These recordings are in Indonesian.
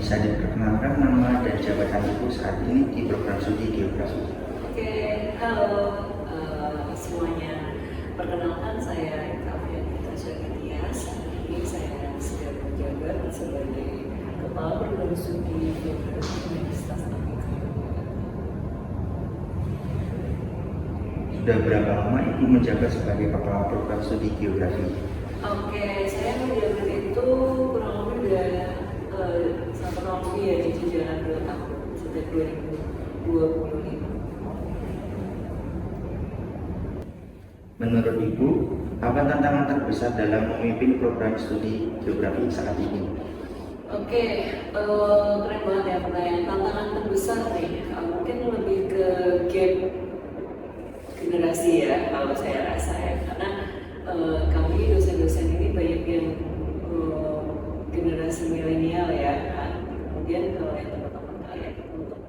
Bisa diperkenalkan nama dan jabatan Ibu saat ini di program studi geografi. Oke, halo semuanya. Perkenalkan saya Kavian Fitriya. Saat ini saya sedang menjabat sebagai Kepala Program Studi Geografi Universitas Amerika. Sudah berapa lama Ibu menjabat sebagai Kepala Program Studi Geografi? Oke, saya menjabat itu kurang lebih ya di jalan 2 tahun sejak 2025. Menurut Ibu, apa tantangan terbesar dalam memimpin program studi geografi saat ini? Oke, keren banget ya pertanyaan. Tantangan terbesar nih, mungkin lebih ke gap generasi ya, kalau saya rasa ya, karena kami dosen-dosen ini banyak yang generasi milenial ya kan. Kemudian kalau yang teman-teman kalian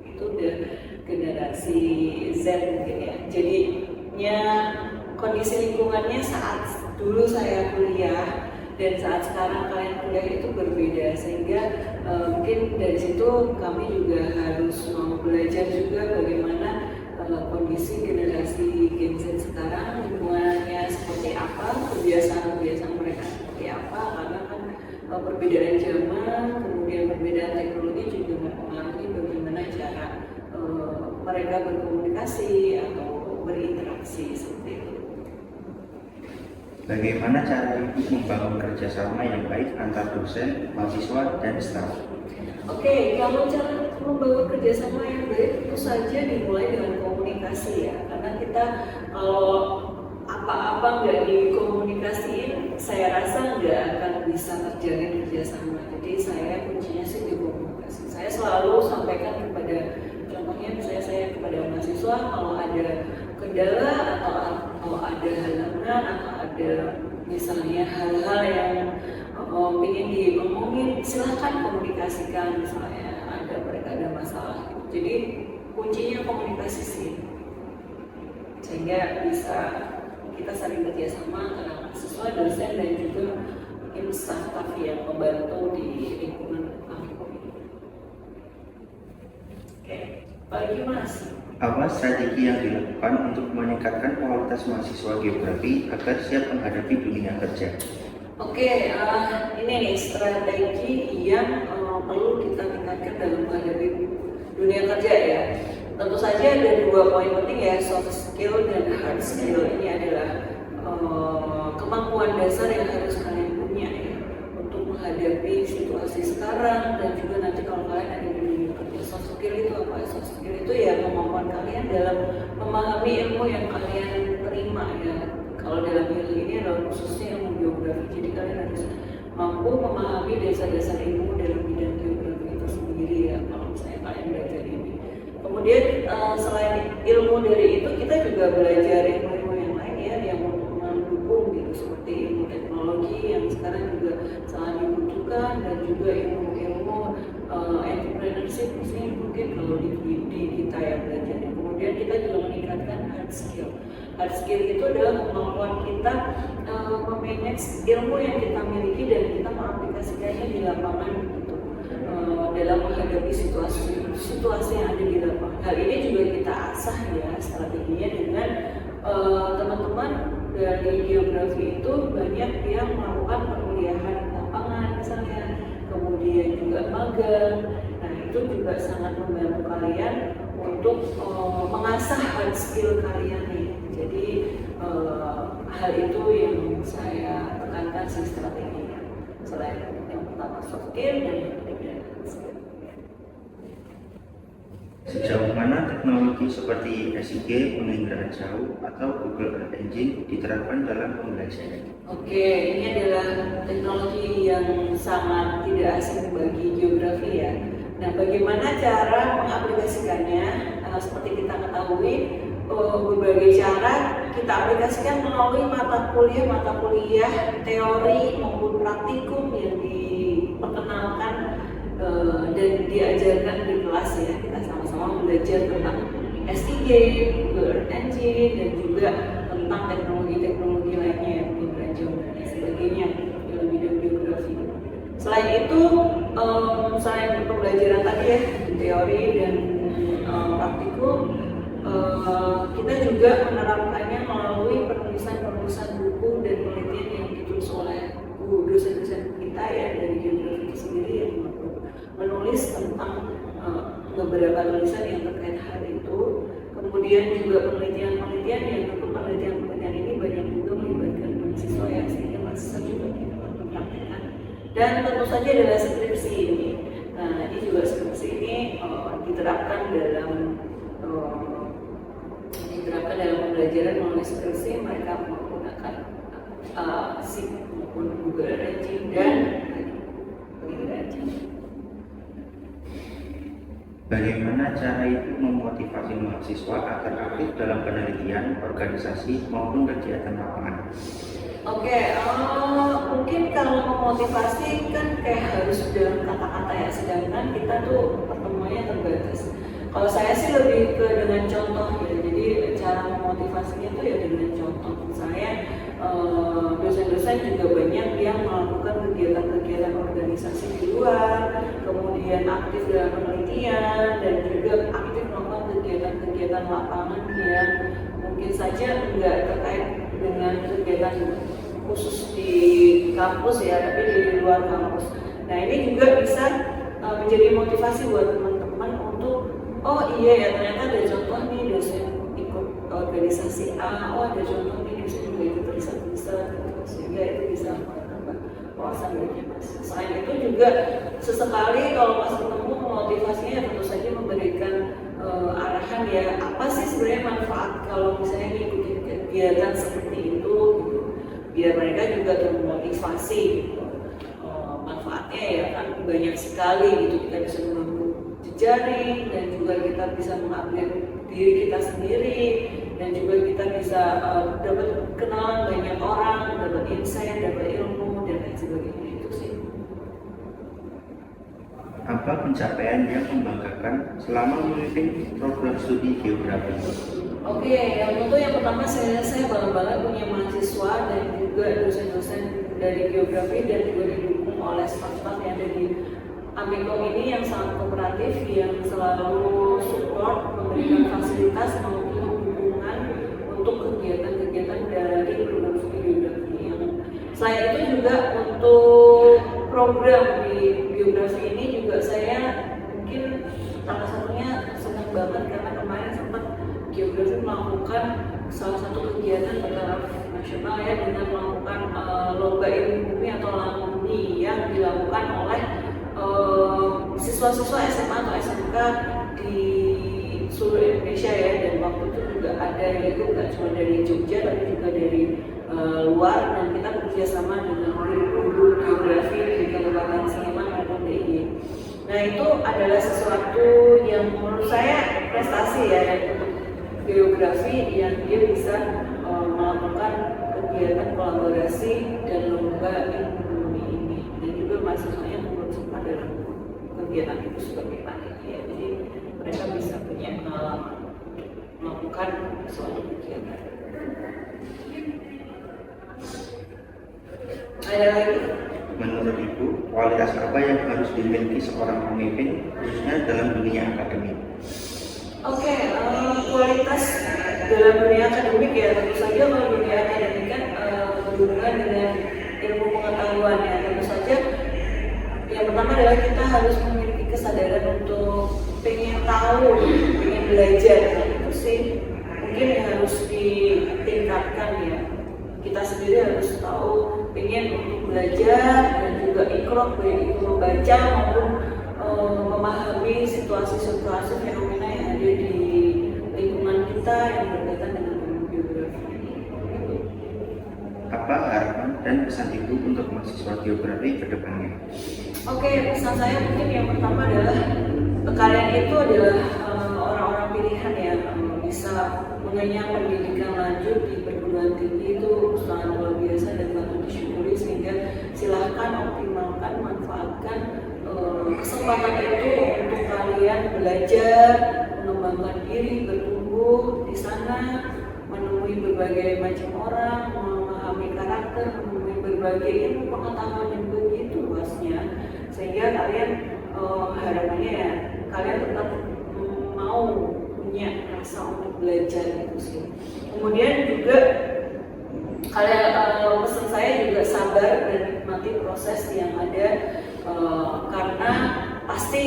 itu udah generasi Z mungkin ya. Jadinya kondisi lingkungannya saat dulu saya kuliah dan saat sekarang kalian kuliah itu berbeda, sehingga mungkin dari situ kami juga harus mau belajar juga bagaimana kondisi generasi Gen Z sekarang, lingkungannya seperti apa, kebiasaan-kebiasaan mereka seperti apa, karena kan perbedaan zaman, kemudian perbedaan teknologi juga mempengaruhi bagaimana cara mereka berkomunikasi atau berinteraksi seperti itu. Bagaimana cara Ibu membangun kerjasama yang baik antar dosen, mahasiswa, dan staf? Oke, kalau cara membangun kerjasama yang baik tentu saja dimulai dengan komunikasi ya, karena kita kalau apa-apa nggak dikomunikasiin, saya rasa nggak akan bisa terjalin kerjasama. Jadi saya kuncinya sih di komunikasi. Saya selalu sampaikan kepada, contohnya misalnya saya kepada mahasiswa kalau ada kendala atau ada halangan atau ada misalnya hal-hal yang ingin diomongin, silahkan komunikasikan, misalnya mereka ada masalah. Jadi kuncinya komunikasi sih, sehingga bisa kita saling bekerjasama antara mahasiswa, dosen, dan juga mungkin staf yang membantu di lingkungan Amikom ini. Oke, bagi Mas. Apa strategi yang dilakukan untuk meningkatkan kualitas mahasiswa geografi agar siap menghadapi dunia kerja? Oke, ini nih strategi yang perlu kita tingkatkan dalam menghadapi dunia kerja ya. Tentu saja ada 2 poin penting ya, soft skill dan hard skill. Ini adalah kemampuan dasar yang harus kalian punya ya untuk menghadapi situasi sekarang dan juga nanti kalau kalian ada di dunia kerja. Soft skill itu apa? Soft skill itu ya kemampuan kalian dalam memahami ilmu yang kalian terima ya. Kalau dalam hal ini adalah khususnya ilmu geografi, jadi kalian harus mampu memahami dasar-dasar ilmu dalam bidang geografi itu sendiri ya, kalau misalnya kalian belajar ini. Kemudian selain ilmu dari itu, kita juga belajar ilmu-ilmu yang lain ya, yang untuk mendukung gitu, seperti ilmu teknologi yang sekarang juga sangat dibutuhkan, dan juga ilmu-ilmu entrepreneurship mungkin kalau di kita ya belajar. Kemudian kita juga meningkatkan hard skill. Hard skill itu adalah kemampuan kita memanage ilmu yang kita miliki dan kita mengaplikasikannya di lapangan gitu, dalam menghadapi situasi yang ada di lapangan. Hal ini juga kita asah ya strateginya dengan teman-teman dari geografi itu banyak yang melakukan perkuliahan lapangan misalnya, kemudian juga magang. Nah itu juga sangat membantu kalian untuk mengasah hard skill kalian nih. Jadi hal itu yang saya tekankan sih strateginya. Selain yang pertama soft skill dan yang ketiga hard skill. Sejauh mana teknologi seperti SIG, penginderaan jauh, atau Google Earth Engine diterapkan dalam pembelajaran? Oke, ini adalah teknologi yang sangat tidak asing bagi geografi ya. Nah, bagaimana cara mengaplikasikannya? Seperti kita ketahui, berbagai cara kita aplikasikan melalui mata kuliah teori maupun praktikum yang diperkenalkan dan diajarkan di kelas ya. Kita sama-sama belajar tentang SIG, Google Earth Engine, dan juga tentang teknologi-teknologi lainnya yang penginderaan jauh dan sebagainya dalam bidang geografi. Selain itu, selain pembelajaran tadi ya, teori dan praktikum, kita juga menerapkannya melalui penulisan buku dan penelitian yang ditulis oleh dosen-dosen kita ya dari geografi itu sendiri yang menulis tentang beberapa tulisan yang terkait hal itu. Kemudian juga penelitian-penelitian yang tentu penelitian ini banyak juga melibatkan mahasiswa ya, sehingga mahasiswa juga dapat mempraktikkan. Dan tentu saja adalah skripsi ini. Nah, ini juga skripsi ini diterapkan dalam pembelajaran melalui skripsi. Mereka menggunakan SIP maupun Google Ranging dan Bagaimana cara itu memotivasi mahasiswa agar aktif dalam penelitian, organisasi, maupun kegiatan lapangan? Oke, mungkin kalau memotivasi kan kayak harus dalam kata-kata ya, sedangkan kita tuh pertemuannya terbatas. Kalau saya sih lebih ke dengan contoh ya, jadi cara memotivasinya tuh ya dengan contoh. Misalnya dosen-dosen juga banyak yang melakukan kegiatan-kegiatan organisasi di luar, kemudian aktif dalam penelitian, dan juga aktif melakukan kegiatan-kegiatan lapangan yang mungkin saja enggak terkait dengan kegiatan khusus di kampus ya, tapi di luar kampus. Nah, ini juga bisa menjadi motivasi buat teman-teman untuk oh iya ya, ternyata ada contoh nih dosen ikut organisasi A, oh ada contoh nih dosen juga ikut riset-riset, sehingga itu bisa menambah wawasan bagi mas. Selain itu juga sesekali kalau pas ketemu motivasinya tentu saja memberikan arahan ya, apa sih sebenarnya manfaat kalau misalnya ngikutin kegiatan seperti itu gitu. Biar mereka juga termotivasi gitu. Manfaatnya ya kan banyak sekali gitu, kita bisa membangun jejaring dan juga kita bisa mengupgrade diri kita sendiri, dan juga kita bisa dapat kenalan banyak orang, dapat insight, dapat ilmu dan lain sebagainya. Itu sih. Apa pencapaian yang membanggakan selama memimpin program studi geografi? Oke, yang tentu yang pertama saya bangga punya mahasiswa dan juga dosen-dosen dari geografi, dan juga didukung oleh staf-staf yang ada di Amikom ini yang sangat kooperatif, yang selalu support, memberikan fasilitas maupun dukungan untuk kegiatan-kegiatan dari program studi geografi. Selain itu juga untuk program di geografi ini juga saya mungkin salah satunya senang banget karena kemarin sempat geografi melakukan salah satu kegiatan bertaraf nasional ya, dengan melakukan lomba ilmu bumi atau LAMBUMI yang dilakukan oleh siswa-siswa SMA atau SMK di seluruh Indonesia ya, dan waktu itu juga ada yaitu bukan cuma dari Jogja tapi juga dari luar, dan kita bekerja sama dengan guru geografi di Kabupaten Sleman maupun DIY. Nah, itu adalah sesuatu yang menurut saya prestasi ya untuk geografi, yang dia bisa melakukan kegiatan kolaborasi dan lomba ilmu bumi ini, dan juga mahasiswanya turut serta dalam kegiatan itu sebagai panitia. Jadi mereka bisa punya melakukan suatu kegiatan. Ada lagi? Menurut Ibu, kualitas apa yang harus dimiliki seorang pemimpin khususnya dalam dunia akademik? Oke, kualitas dalam dunia akademik ya, tentu saja kalau dunia akademik kan berhubungan dengan ilmu pengetahuan ya. Tentu saja yang pertama adalah kita harus memiliki kesadaran untuk pengen tahu, pengen belajar. Itu sih mungkin yang harus ditingkatkan ya. Kita sendiri harus tahu, pengen untuk belajar dan juga ikrok, baik itu membaca maupun memahami situasi-situasi fenomena yang ada di lingkungan kita yang berkaitan dengan geografi. Apa harapan dan pesan Ibu untuk mahasiswa geografi ke depannya? Oke, pesan saya mungkin yang pertama adalah kalian itu adalah orang-orang pilihan yang bisa mengenyam pendidikan lanjut di perguruan tinggi, itu sangat luar biasa dan patut disyukuri, sehingga silahkan optimalkan, manfaatkan kesempatan itu untuk kalian belajar, mengembangkan diri, bertumbuh di sana, menemui berbagai macam orang, memahami karakter, menemui berbagai ilmu pengetahuan yang begitu luasnya, sehingga kalian harapannya ya kalian tetap mau punya rasa untuk belajar gitu sih. Kemudian juga kalian pesan saya juga sabar dan nikmati proses yang ada, karena pasti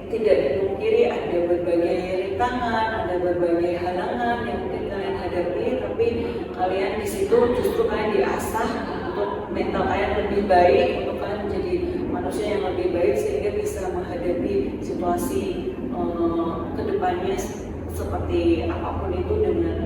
tidak dimungkiri ada berbagai rintangan, ada berbagai halangan yang mungkin kalian hadapi, tapi kalian di situ justru kalian diasah untuk mental kalian lebih baik, untuk kalian menjadi manusia yang lebih baik sehingga bisa menghadapi situasi kedepannya seperti apapun itu dengan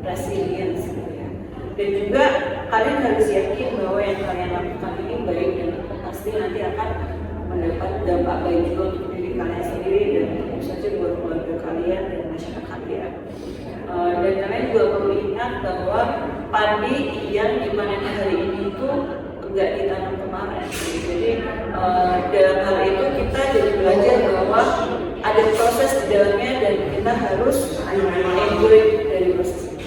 resilience gitu ya. Dan juga kalian harus yakin bahwa yang kalian lakukan ini baik dan pasti nanti akan mendapat dampak baik juga untuk diri kalian sendiri dan tentu saja buat keluarga kalian dan masyarakat ya. Dan kalian juga perlu ingat bahwa padi yang dipanen hari ini itu enggak ditanam kemarin. Jadi dalam hal itu kita jadi belajar bahwa ada proses di dalamnya dan kita harus enjoy dari proses itu.